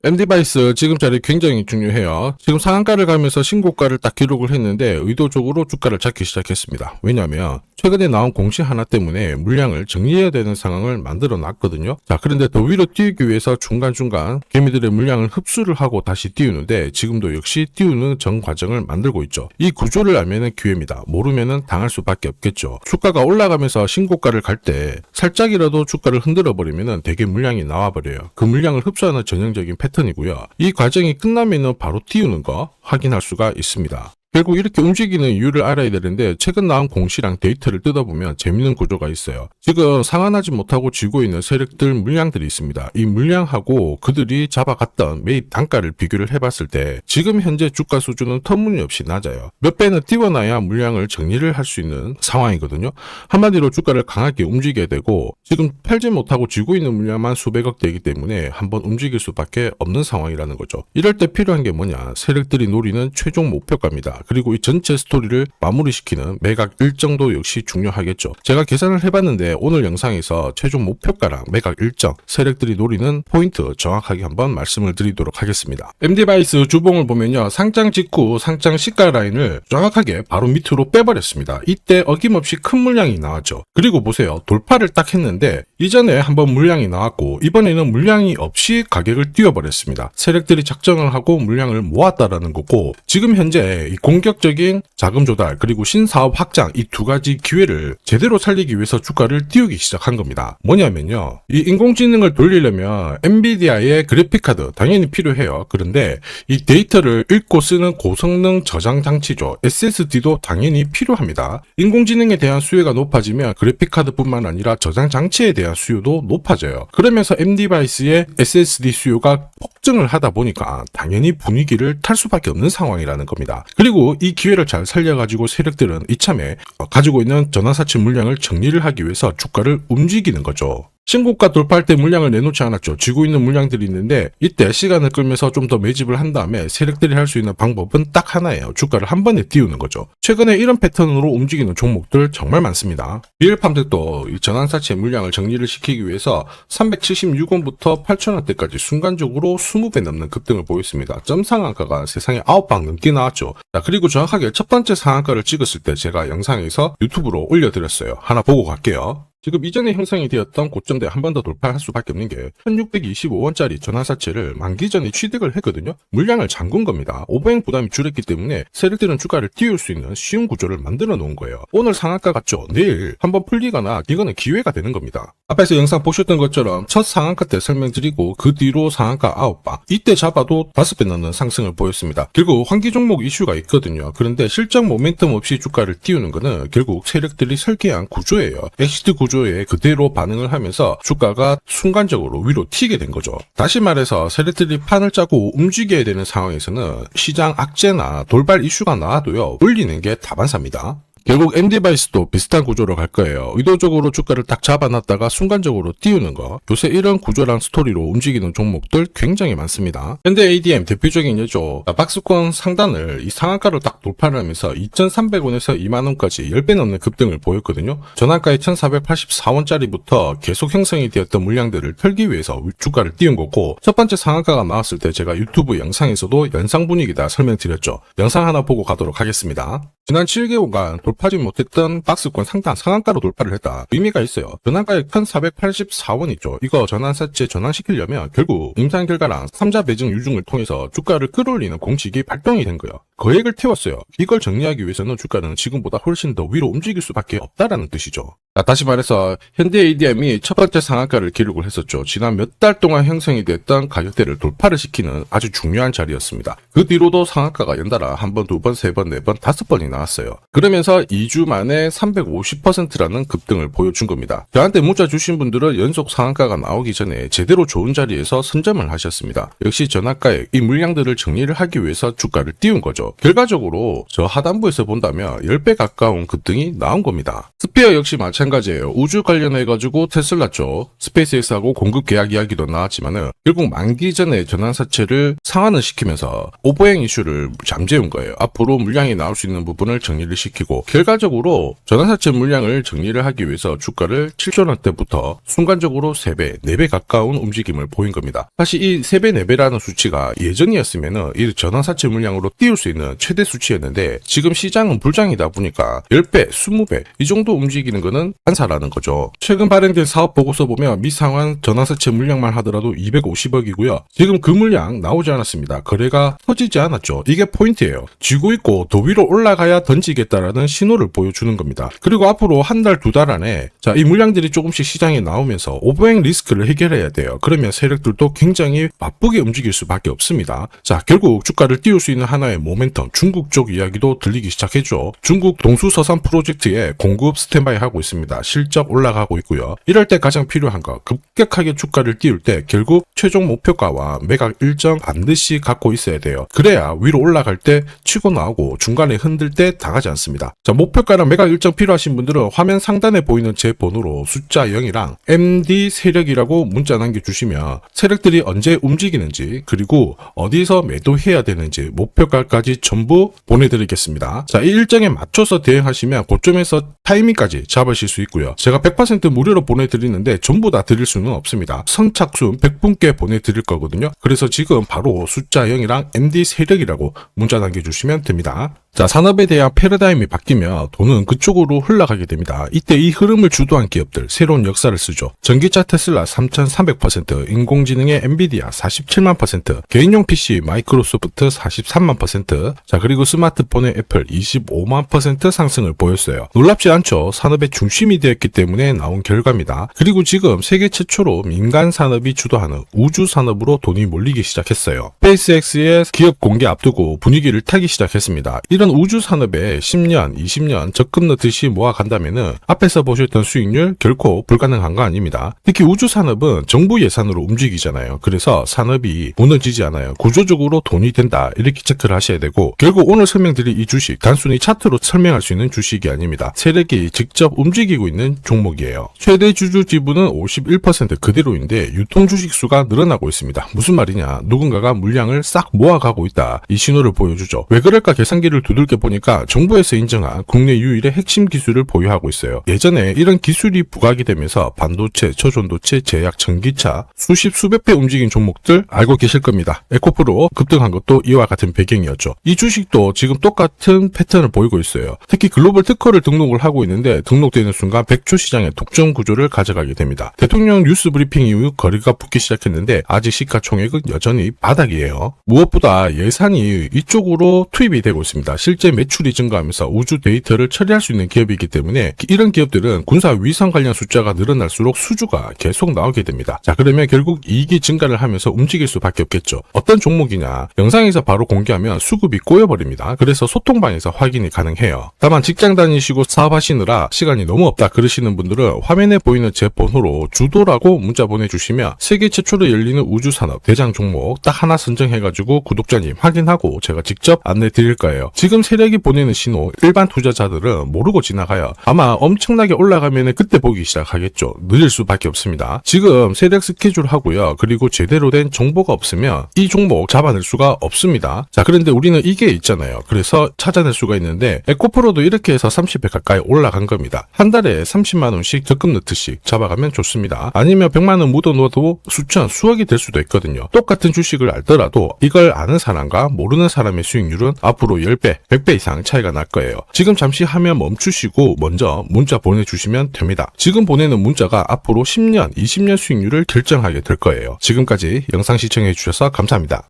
M디바이스 지금 자리 굉장히 중요해요. 지금 상한가를 가면서 신고가를 딱 기록을 했는데 의도적으로 주가를 잡기 시작했습니다. 왜냐하면 최근에 나온 공시 하나 때문에 물량을 정리해야 되는 상황을 만들어 놨거든요. 자, 그런데 더 위로 띄우기 위해서 중간중간 개미들의 물량을 흡수를 하고 다시 띄우는데 지금도 역시 띄우는 전 과정을 만들고 있죠. 이 구조를 알면은 기회입니다. 모르면은 당할 수밖에 없겠죠. 주가가 올라가면서 신고가를 갈 때 살짝이라도 주가를 흔들어 버리면은 되게 물량이 나와 버려요. 그 물량을 흡수하는 전형적인 패턴이고요. 이 과정이 끝나면은 바로 띄우는 거 확인할 수가 있습니다. 결국 이렇게 움직이는 이유를 알아야 되는데 최근 나온 공시랑 데이터를 뜯어보면 재밌는 구조가 있어요. 지금 상한하지 못하고 쥐고 있는 세력들 물량들이 있습니다. 이 물량하고 그들이 잡아갔던 매입 단가를 비교를 해봤을 때 지금 현재 주가 수준은 터무니없이 낮아요. 몇 배는 띄워놔야 물량을 정리를 할 수 있는 상황이거든요. 한마디로 주가를 강하게 움직여야 되고 지금 팔지 못하고 쥐고 있는 물량만 수백억 대이기 때문에 한번 움직일 수밖에 없는 상황이라는 거죠. 이럴 때 필요한 게 뭐냐? 세력들이 노리는 최종 목표가입니다. 그리고 이 전체 스토리를 마무리시키는 매각 일정도 역시 중요하겠죠. 제가 계산을 해봤는데 오늘 영상에서 최종 목표가랑 매각 일정, 세력들이 노리는 포인트 정확하게 한번 말씀을 드리도록 하겠습니다. M디바이스 주봉을 보면요. 상장 직후 상장 시가 라인을 정확하게 바로 밑으로 빼버렸습니다. 이때 어김없이 큰 물량이 나왔죠. 그리고 보세요. 돌파를 딱 했는데 이전에 한번 물량이 나왔고 이번에는 물량이 없이 가격을 띄워버렸습니다. 세력들이 작정을 하고 물량을 모았다라는 거고 지금 현재 이 공격적인 자금 조달 그리고 신사업 확장 이 두 가지 기회를 제대로 살리기 위해서 주가를 띄우기 시작한 겁니다. 뭐냐면요. 이 인공지능을 돌리려면 엔비디아의 그래픽카드 당연히 필요해요. 그런데 이 데이터를 읽고 쓰는 고성능 저장 장치죠. SSD도 당연히 필요합니다. 인공지능에 대한 수요가 높아지면 그래픽카드뿐만 아니라 저장 장치에 대한 수요도 높아져요. 그러면서 M디바이스의 SSD 수요가 폭증을 하다 보니까 당연히 분위기를 탈 수밖에 없는 상황이라는 겁니다. 그리고 이 기회를 잘 살려가지고 세력들은 이참에 가지고 있는 전환사치 물량을 정리를 하기 위해서 주가를 움직이는 거죠. 신고가 돌파할 때 물량을 내놓지 않았죠. 쥐고 있는 물량들이 있는데 이때 시간을 끌면서 좀 더 매집을 한 다음에 세력들이 할 수 있는 방법은 딱 하나예요. 주가를 한 번에 띄우는 거죠. 최근에 이런 패턴으로 움직이는 종목들 정말 많습니다. 리얼팜들도 이 전환사치의 물량을 정리를 시키기 위해서 376원부터 8,000원대까지 순간적으로 20배 넘는 급등을 보였습니다. 점 상한가가 세상에 9방 넘게 나왔죠. 자, 그리고 정확하게 첫 번째 상한가를 찍었을 때 제가 영상에서 유튜브로 올려드렸어요. 하나 보고 갈게요. 지금 이전에 형성이 되었던 고점대 한 번 더 돌파할 수밖에 없는 게 1625원짜리 전환사채를 만기 전에 취득을 했거든요. 물량을 잠근 겁니다. 오버행 부담이 줄었기 때문에 세력들은 주가를 띄울 수 있는 쉬운 구조를 만들어 놓은 거예요. 오늘 상한가 같죠? 내일 한번 풀리거나 이거는 기회가 되는 겁니다. 앞에서 영상 보셨던 것처럼 첫 상한가 때 설명드리고 그 뒤로 상한가 9방 이때 잡아도 5배 넘는 상승을 보였습니다. 결국 환기 종목 이슈가 있거든요. 그런데 실적 모멘텀 없이 주가를 띄우는 거는 결국 세력들이 설계한 구조예요. 엑시트 구조에 그대로 반응을 하면서 주가가 순간적으로 위로 튀게 된 거죠. 다시 말해서 세력들이 판을 짜고 움직여야 되는 상황에서는 시장 악재나 돌발 이슈가 나와도요 올리는 게 다반사입니다. 결국 M디바이스도 비슷한 구조로 갈 거예요. 의도적으로 주가를 딱 잡아놨다가 순간적으로 띄우는 거. 요새 이런 구조랑 스토리로 움직이는 종목들 굉장히 많습니다. 현대 ADM 대표적인 예죠. 박스권 상단을 이 상한가로 딱 돌파를 하면서 2,300원에서 2만원까지 10배 넘는 급등을 보였거든요. 전환가의 1,484원짜리부터 계속 형성이 되었던 물량들을 털기 위해서 주가를 띄운 거고 첫 번째 상한가가 나왔을 때 제가 유튜브 영상에서도 연상 분위기다 설명드렸죠. 영상 하나 보고 가도록 하겠습니다. 지난 7개월간 돌파하지 못했던 박스권 상단 상한가로 돌파를 했다. 의미가 있어요. 전환가액 1,484원이죠. 이거 전환사채 전환시키려면 결국 임상 결과랑 3자 배정 유증을 통해서 주가를 끌어올리는 공식이 발동이 된 거예요. 거액을 태웠어요. 이걸 정리하기 위해서는 주가는 지금보다 훨씬 더 위로 움직일 수밖에 없다라는 뜻이죠. 자, 다시 말해서 현대 ADM이 첫 번째 상한가를 기록을 했었죠. 지난 몇 달 동안 형성이 됐던 가격대를 돌파를 시키는 아주 중요한 자리였습니다. 그 뒤로도 상한가가 연달아 한 번, 두 번, 세 번, 네 번, 5번이 나왔어요. 그러면서 2주 만에 350%라는 급등을 보여준 겁니다. 저한테 문자 주신 분들은 연속 상한가가 나오기 전에 제대로 좋은 자리에서 선점을 하셨습니다. 역시 전환가에 이 물량들을 정리를 하기 위해서 주가를 띄운 거죠. 결과적으로 저 하단부에서 본다면 10배 가까운 급등이 나온 겁니다. 스피어 역시 마찬가지예요. 우주 관련해가지고 테슬라 쪽 스페이스X하고 공급 계약 이야기도 나왔지만은 결국 만기 전에 전환사채를 상환을 시키면서 오버행 이슈를 잠재운 거예요. 앞으로 물량이 나올 수 있는 부분을 정리를 시키고 결과적으로 전환사채 물량을 정리를 하기 위해서 주가를 7조 원대부터 순간적으로 3배, 4배 가까운 움직임을 보인 겁니다. 사실 이 3배, 4배라는 수치가 예전이었으면은 이 전환사채 물량으로 띄울 수 있는 최대 수치였는데 지금 시장은 불장이다 보니까 10배, 20배 이 정도 움직이는 거는 반사라는 거죠. 최근 발행된 사업 보고서 보면 미상환 전환사채 물량만 하더라도 250억이고요. 지금 그 물량 나오지 않았습니다. 거래가 터지지 않았죠. 이게 포인트예요. 쥐고 있고 더 위로 올라가야 던지겠다라는 신호를 보여주는 겁니다. 그리고 앞으로 한 달, 2달 안에 이 물량들이 조금씩 시장에 나오면서 오버행 리스크를 해결해야 돼요. 그러면 세력들도 굉장히 바쁘게 움직일 수밖에 없습니다. 자, 결국 주가를 띄울 수 있는 하나의 모멘텀, 중국 쪽 이야기도 들리기 시작했죠. 중국 동수서산 프로젝트에 공급 스탠바이 하고 있습니다. 실적 올라가고 있고요. 이럴 때 가장 필요한 거, 급격하게 주가를 띄울 때 결국 최종 목표가와 매각 일정 반드시 갖고 있어야 돼요. 그래야 위로 올라갈 때 치고 나오고 중간에 흔들 때 당하지 않습니다. 자, 목표가랑 매각 일정 필요하신 분들은 화면 상단에 보이는 제 번호로 숫자 0이랑 MD 세력이라고 문자 남겨주시면 세력들이 언제 움직이는지 그리고 어디서 매도해야 되는지 목표가까지 전부 보내드리겠습니다. 자, 이 일정에 맞춰서 대응하시면 고점에서 타이밍까지 잡으실 수 있고요. 제가 100% 무료로 보내드리는데 전부 다 드릴 수는 없습니다. 선착순 100분께 보내드릴 거거든요. 그래서 지금 바로 숫자 0이랑 MD 세력이라고 문자 남겨주시면 됩니다. 자, 산업에 대한 패러다임이 바뀌면 돈은 그쪽으로 흘러가게 됩니다. 이때 이 흐름을 주도한 기업들 새로운 역사를 쓰죠. 전기차 테슬라 3,300%, 인공지능의 엔비디아 47만%, 개인용 PC 마이크로소프트 43만%, 자, 그리고 스마트폰의 애플 25만% 상승을 보였어요. 놀랍지 않죠? 산업의 중심이 되었기 때문에 나온 결과입니다. 그리고 지금 세계 최초로 민간 산업이 주도하는 우주 산업으로 돈이 몰리기 시작했어요. 스페이스X의 기업 공개 앞두고 분위기를 타기 시작했습니다. 이런 우주 산업에 10년, 20년 적금 넣듯이 모아간다면은 앞에서 보셨던 수익률 결코 불가능한 거 아닙니다. 특히 우주 산업은 정부 예산으로 움직이잖아요. 그래서 산업이 무너지지 않아요. 구조적으로 돈이 된다 이렇게 체크를 하셔야 되고 결국 오늘 설명드릴 이 주식 단순히 차트로 설명할 수 있는 주식이 아닙니다. 세력이 직접 움직이고 있는 종목이에요. 최대 주주 지분은 51% 그대로인데 유통 주식 수가 늘어나고 있습니다. 무슨 말이냐? 누군가가 물량을 싹 모아가고 있다. 이 신호를 보여주죠. 왜 그럴까 계산기를 두들겨 보니까 정부에서 인정한 국내 유일의 핵심 기술을 보유하고 있어요. 예전에 이런 기술이 부각이 되면서 반도체, 저전도체, 제약, 전기차 수십 수백 배 움직인 종목들 알고 계실 겁니다. 에코프로 급등한 것도 이와 같은 배경이었죠. 이 주식도 지금 똑같은 패턴을 보이고 있어요. 특히 글로벌 특허를 등록을 하고 있는데 등록되는 순간 100조 시장의 독점 구조를 가져가게 됩니다. 대통령 뉴스 브리핑 이후 거리가 붙기 시작했는데 아직 시가총액은 여전히 바닥이에요. 무엇보다 예산이 이쪽으로 투입이 되고 있습니다. 실제 매출이 증가하면서 우주 데이터를 처리할 수 있는 기업이기 때문에 이런 기업들은 군사 위상 관련 숫자가 늘어날수록 수주가 계속 나오게 됩니다. 자, 그러면 결국 이익이 증가를 하면서 움직일 수밖에 없겠죠. 어떤 종목이냐? 영상에서 바로 공개하면 수급이 꼬여버립니다. 그래서 소통방에서 확인이 가능해요. 다만 직장 다니시고 사업하시느라 시간이 너무 없다 그러시는 분들은 화면에 보이는 제 번호로 주도라고 문자 보내주시면 세계 최초로 열리는 우주산업 대장 종목 딱 하나 선정해가지고 구독자님 확인하고 제가 직접 안내 드릴 거예요. 지금 세력이 보내는 신호 일반 투자자들은 모르고 지나가요. 아마 엄청나게 올라가면 그때 보기 시작하겠죠. 늦을 수밖에 없습니다. 지금 세력 스케줄 하고요. 그리고 제대로 된 정보가 없으면 이 종목 잡아낼 수가 없습니다. 자, 그런데 우리는 이게 있잖아요. 그래서 찾아낼 수가 있는데 에코프로도 이렇게 해서 30배 가까이 올라간 겁니다. 한 달에 30만 원씩 적금 넣듯이 잡아가면 좋습니다. 아니면 100만 원 묻어놓아도 수천, 수억이 될 수도 있거든요. 똑같은 주식을 알더라도 이걸 아는 사람과 모르는 사람의 수익률은 앞으로 10배, 100배 이상 차이가 날 거예요. 지금 잠시 화면 멈추시고 먼저 문자 보내주시면 됩니다. 지금 보내는 문자가 앞으로 10년, 20년 수익률을 결정하게 될 거예요. 지금까지 영상 시청해 주셔서 감사합니다.